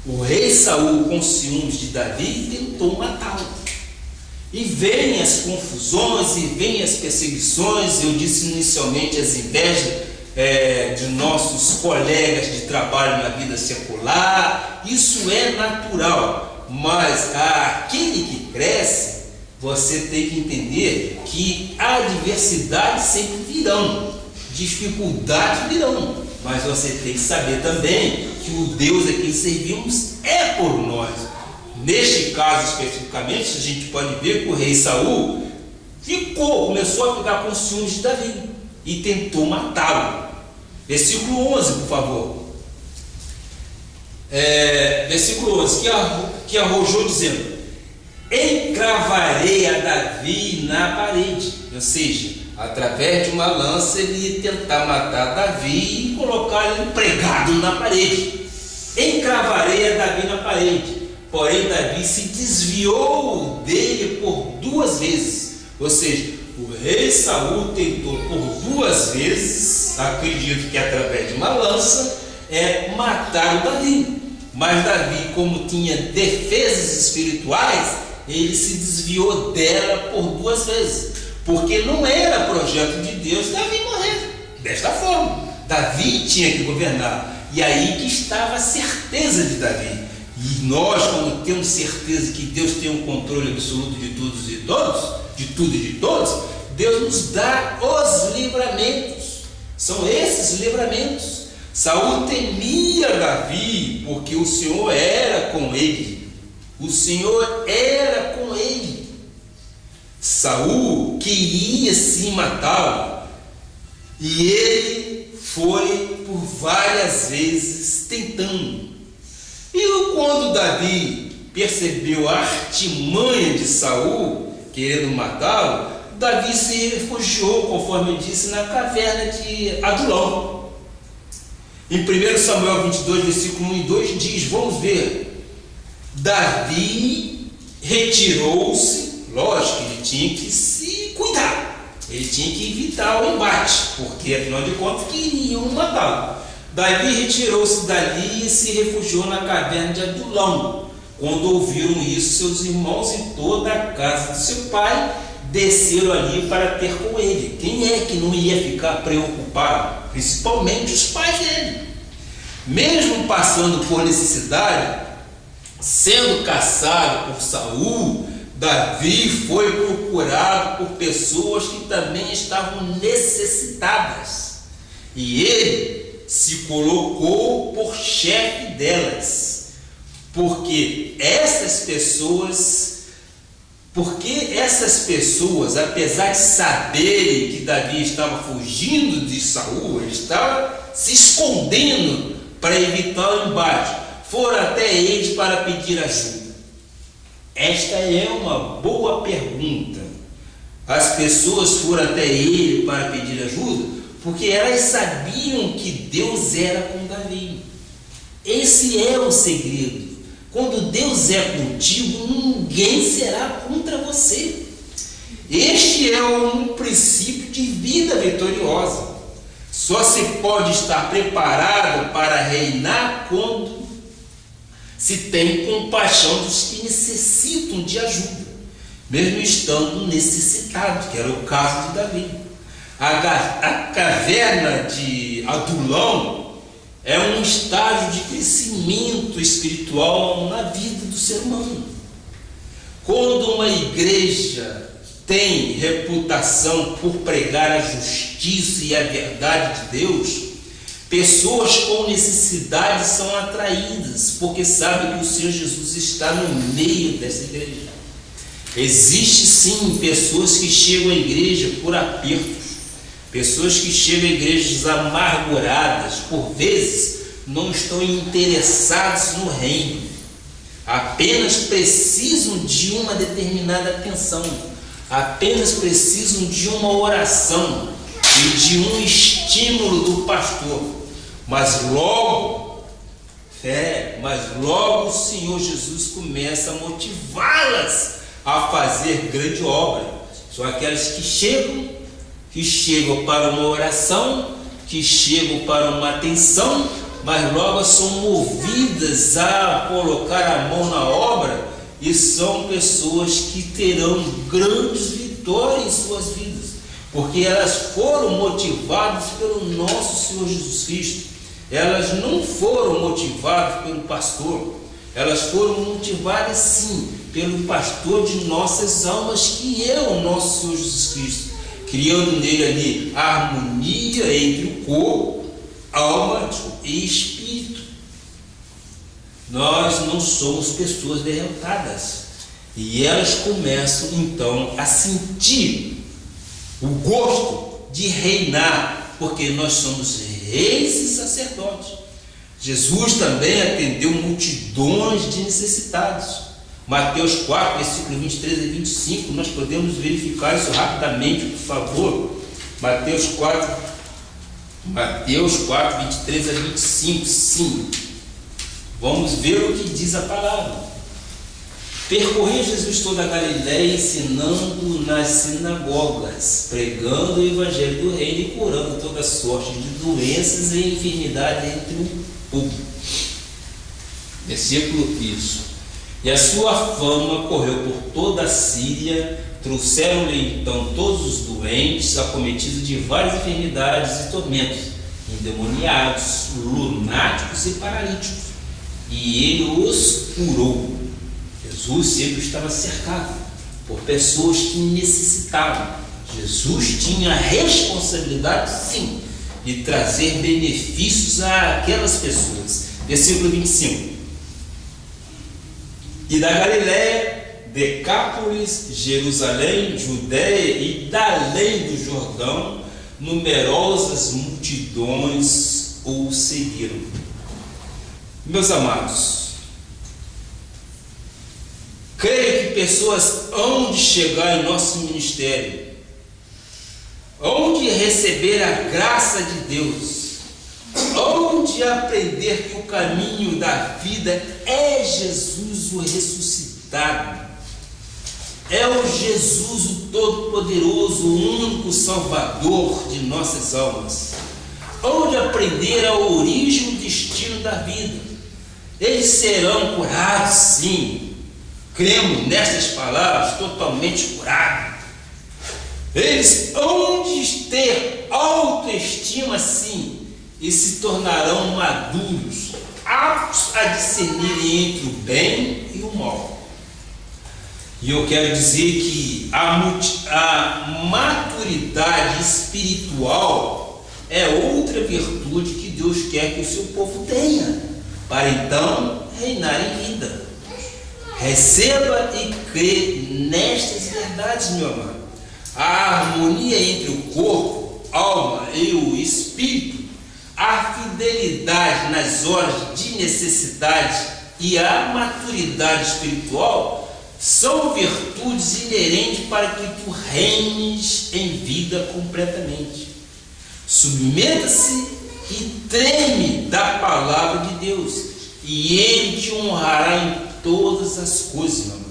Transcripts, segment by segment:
o rei Saul, com ciúmes de Davi, tentou matá-lo. E vêm as confusões, e vêm as perseguições. Eu disse inicialmente as invejas de nossos colegas de trabalho na vida secular. Isso é natural, mas aquele que cresce, você tem que entender que adversidades sempre virão, dificuldades virão, mas você tem que saber também que o Deus a quem servimos é por nós. Neste caso especificamente, a gente pode ver que o rei Saul começou a ficar com ciúmes de Davi e tentou matá-lo. Versículo 11, por favor. Versículo 11, que arrojou dizendo: encravarei a Davi na parede. Ou seja, através de uma lança ele ia tentar matar Davi e colocar ele pregado na parede. Encravarei a Davi na parede. Porém Davi se desviou dele por 2 vezes. Ou seja, o rei Saul tentou por 2 vezes, acredito que através de uma lança, matar o Davi. Mas Davi, como tinha defesas espirituais, ele se desviou dela por 2 vezes, porque não era projeto de Deus Davi morrer desta forma. Davi tinha que governar, e aí que estava a certeza de Davi. E nós, quando temos certeza que Deus tem um controle absoluto de todos e todos, de tudo e de todos, Deus nos dá os livramentos. São esses livramentos. Saul temia Davi, porque o Senhor era com ele. O Senhor era com ele. Saul queria sim matá-lo, e ele foi por várias vezes tentando. E quando Davi percebeu a artimanha de Saul querendo matá-lo, Davi se refugiou, conforme eu disse, na caverna de Adulão. Em 1 Samuel 22, versículo 1 e 2 diz, vamos ver, Davi retirou-se, lógico, ele tinha que se cuidar, ele tinha que evitar o embate, porque afinal de contas queriam matá-lo. Davi retirou-se dali e se refugiou na caverna de Adulão. Quando ouviram isso, seus irmãos e toda a casa de seu pai desceram ali para ter com ele. Quem é que não ia ficar preocupado? Principalmente os pais dele. Mesmo passando por necessidade, sendo caçado por Saul, Davi foi procurado por pessoas que também estavam necessitadas. E ele se colocou por chefe delas, porque essas pessoas, apesar de saberem que Davi estava fugindo de Saul, ele estava se escondendo para evitar o embate, foram até eles para pedir ajuda. Esta é uma boa pergunta. As pessoas foram até ele para pedir ajuda porque elas sabiam que Deus era com Davi. Esse é o segredo. Quando Deus é contigo, ninguém será contra você. Este é um princípio de vida vitoriosa. Só se pode estar preparado para reinar quando se tem compaixão dos que necessitam de ajuda, mesmo estando necessitados, que era o caso de Davi. A caverna de Adulão é um estágio de crescimento espiritual na vida do ser humano. Quando uma igreja tem reputação por pregar a justiça e a verdade de Deus, pessoas com necessidade são atraídas, porque sabem que o Senhor Jesus está no meio dessa igreja. Existe sim pessoas que chegam à igreja por apertos, pessoas que chegam a igrejas amarguradas, por vezes não estão interessadas no reino, apenas precisam de uma determinada atenção, apenas precisam de uma oração e de um estímulo do pastor. Mas logo o Senhor Jesus começa a motivá-las a fazer grande obra. São aquelas que chegam para uma oração, que chegam para uma atenção, mas logo são movidas a colocar a mão na obra, e são pessoas que terão grandes vitórias em suas vidas, porque elas foram motivadas pelo nosso Senhor Jesus Cristo. Elas não foram motivadas pelo pastor, elas foram motivadas sim pelo pastor de nossas almas, que é o nosso Senhor Jesus Cristo, criando nele ali a harmonia entre o corpo, alma e espírito. Nós não somos pessoas derrotadas, e elas começam então a sentir o gosto de reinar, porque nós somos reis e sacerdotes. Jesus também atendeu multidões de necessitados. Mateus 4, versículos 23 a 25, nós podemos verificar isso rapidamente, por favor. Mateus 4, 23 a 25, sim. Vamos ver o que diz a palavra. Percorria Jesus toda a Galiléia, ensinando nas sinagogas, pregando o evangelho do reino e curando toda sorte de doenças e enfermidades entre o povo. Versículo isso. E a sua fama correu por toda a Síria, trouxeram-lhe então todos os doentes, acometidos de várias enfermidades e tormentos, endemoniados, lunáticos e paralíticos, e ele os curou. Jesus sempre estava cercado por pessoas que necessitavam. Jesus tinha a responsabilidade, sim, de trazer benefícios àquelas pessoas. Versículo 25. E da Galiléia, Decápolis, Jerusalém, Judéia e da além do Jordão, numerosas multidões o seguiram. Meus amados, creio que pessoas hão de chegar em nosso ministério, hão de receber a graça de Deus, hão de aprender que o caminho da vida é Jesus o ressuscitado, é o Jesus o Todo-Poderoso, o único Salvador de nossas almas. Hão de aprender a origem e o destino da vida. Eles serão curados, sim. Cremos nestas palavras, totalmente curados. Eles hão de ter autoestima, sim, e se tornarão maduros, aptos a discernirem entre o bem e o mal. E eu quero dizer que a maturidade espiritual é outra virtude que Deus quer que o seu povo tenha, para então reinar em vida. Receba e crê nestas verdades, meu amado. A harmonia entre o corpo, alma e o espírito, a fidelidade nas horas de necessidade e a maturidade espiritual são virtudes inerentes para que tu reines em vida completamente. Submeta-se e treme da palavra de Deus, e Ele te honrará em todas as coisas, meu amado.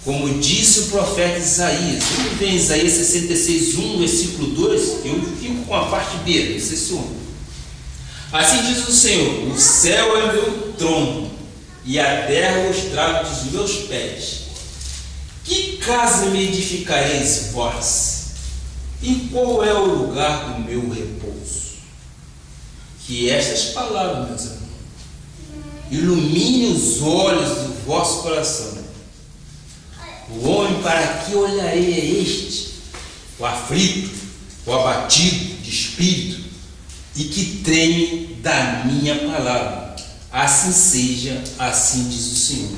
Como disse o profeta Isaías, vamos ver Isaías 66, 1, versículo 2, eu fico com a parte B, não sei se o assim diz o Senhor: o céu é meu trono, e a terra o estrado dos meus pés. Que casa me edificareis vós? E qual é o lugar do meu repouso? Que estas palavras, meus irmãos, ilumine os olhos do vosso coração. O homem para que olharei é este, o aflito, o abatido de espírito, e que treme da minha palavra. Assim seja, assim diz o Senhor.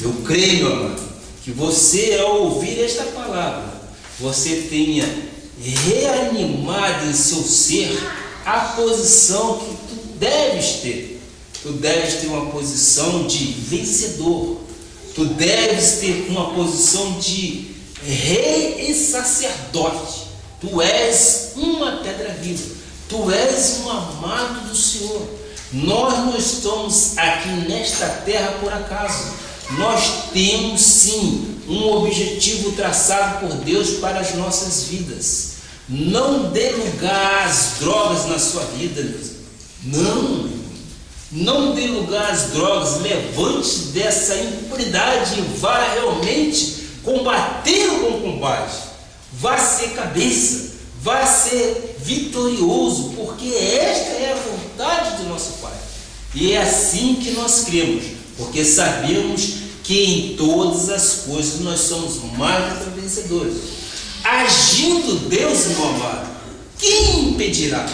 Eu creio, meu amado, que você, ao ouvir esta palavra, você tenha reanimado em seu ser a posição que tu deves ter. Tu deves ter uma posição de vencedor. Tu deves ter uma posição de rei e sacerdote. Tu és uma pedra viva. Tu és um amado do Senhor. Nós não estamos aqui nesta terra por acaso. Nós temos sim um objetivo traçado por Deus para as nossas vidas. Não dê lugar às drogas na sua vida, meus irmãos. Não, irmãos. Não dê lugar às drogas, levante dessa impunidade e vá realmente combater o bom combate. Vá ser cabeça, vá ser vitorioso, porque esta é a vontade do nosso Pai. E é assim que nós cremos, porque sabemos que em todas as coisas nós somos mais do que vencedores. Agindo Deus, meu amado, quem impedirá?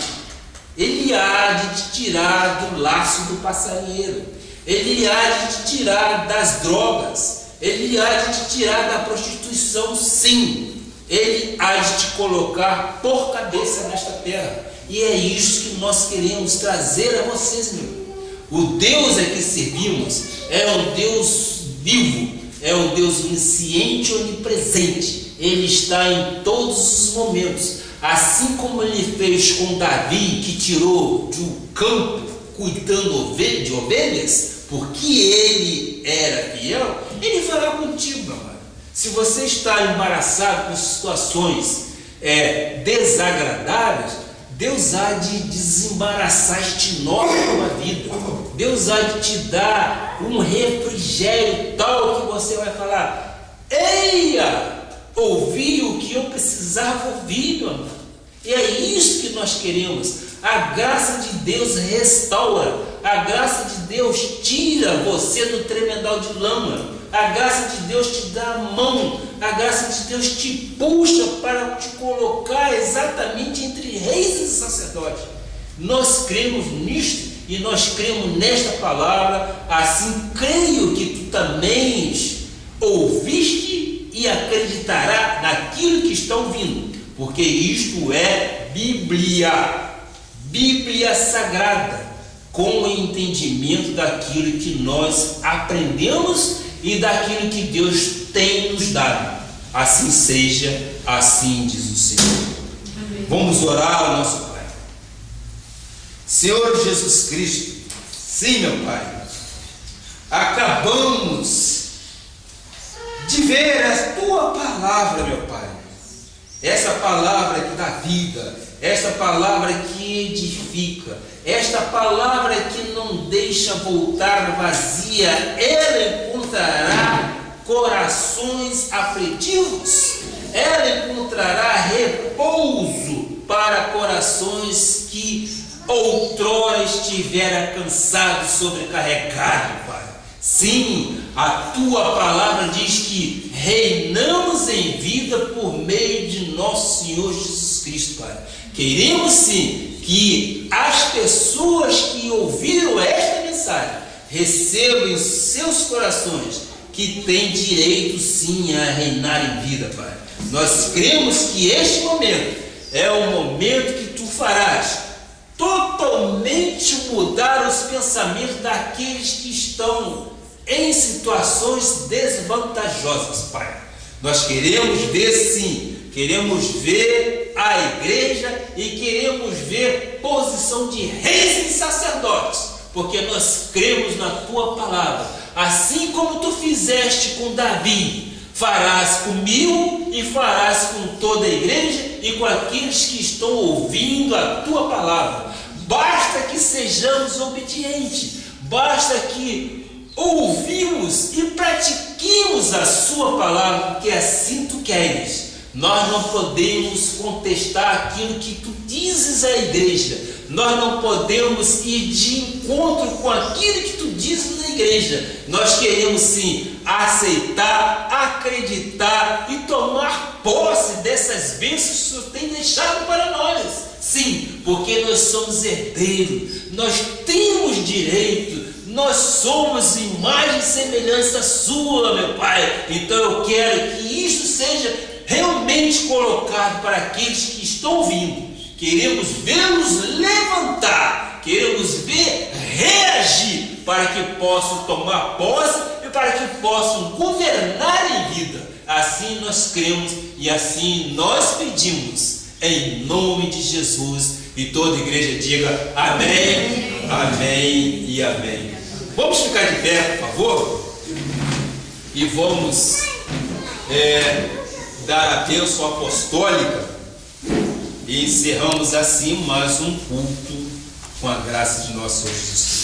Ele há de te tirar do laço do passarinheiro, ele há de te tirar das drogas, ele há de te tirar da prostituição, sim. Ele há de te colocar por cabeça nesta terra. E é isso que nós queremos trazer a vocês, meu. O Deus a que servimos é um Deus vivo, é um Deus onisciente e onipresente. Ele está em todos os momentos. Assim como ele fez com Davi, que tirou do campo cuidando de ovelhas, porque ele era fiel, ele fará contigo, meu amado. Se você está embaraçado com situações desagradáveis, Deus há de desembaraçar este nó da tua vida. Deus há de te dar um refrigério tal que você vai falar: eia, ouvi o que eu precisava ouvir, meu amado. E é isso que nós queremos. A graça de Deus restaura, a graça de Deus tira você do tremedal de lama, a graça de Deus te dá a mão, a graça de Deus te puxa para te colocar exatamente entre reis e sacerdotes. Nós cremos nisto e nós cremos nesta palavra. Assim creio que tu também ouviste e acreditará naquilo que está ouvindo, porque isto é Bíblia, Bíblia Sagrada, com o entendimento daquilo que nós aprendemos e daquilo que Deus tem nos dado. Assim seja, assim diz o Senhor. Amém. Vamos orar ao nosso Pai. Senhor Jesus Cristo, sim, meu Pai, acabamos de ver a Tua palavra, meu Pai, essa palavra que dá vida, esta palavra que edifica, esta palavra que não deixa voltar vazia. Ela encontrará corações aflitivos, ela encontrará repouso para corações que outrora estiveram cansados, sobrecarregados, Pai. Sim, a Tua palavra diz que reinamos em vida por meio de nosso Senhor Jesus Cristo, Pai. Queremos sim que as pessoas que ouviram esta mensagem recebam em seus corações que têm direito sim a reinar em vida, Pai. Nós cremos que este momento é o momento que Tu farás totalmente mudar os pensamentos daqueles que estão em situações desvantajosas, Pai. Nós queremos ver sim, queremos ver a igreja e queremos ver posição de reis e sacerdotes, porque nós cremos na Tua palavra. Assim como Tu fizeste com Davi, farás comigo e farás com toda a igreja e com aqueles que estão ouvindo a Tua palavra. Basta que sejamos obedientes, basta que ouvimos e pratiquemos a Sua palavra, porque assim Tu queres. Nós não podemos contestar aquilo que Tu dizes à igreja, nós não podemos ir de encontro com aquilo que Tu dizes na igreja. Nós queremos sim aceitar, acreditar e tomar posse dessas bênçãos que Tu tem deixado para nós. Sim, porque nós somos herdeiros, nós temos direito, nós somos imagem e semelhança Sua, meu Pai. Então eu quero que isso seja realmente colocado para aqueles que estão ouvindo. Queremos vê-los levantar, queremos ver reagir, para que possam tomar posse e para que possam governar em vida. Assim nós cremos e assim nós pedimos, em nome de Jesus. E toda a igreja diga amém, amém e amém. Vamos ficar de pé, por favor, e vamos dar a bênção apostólica e encerramos assim mais um culto com a graça de nosso Senhor Jesus Cristo.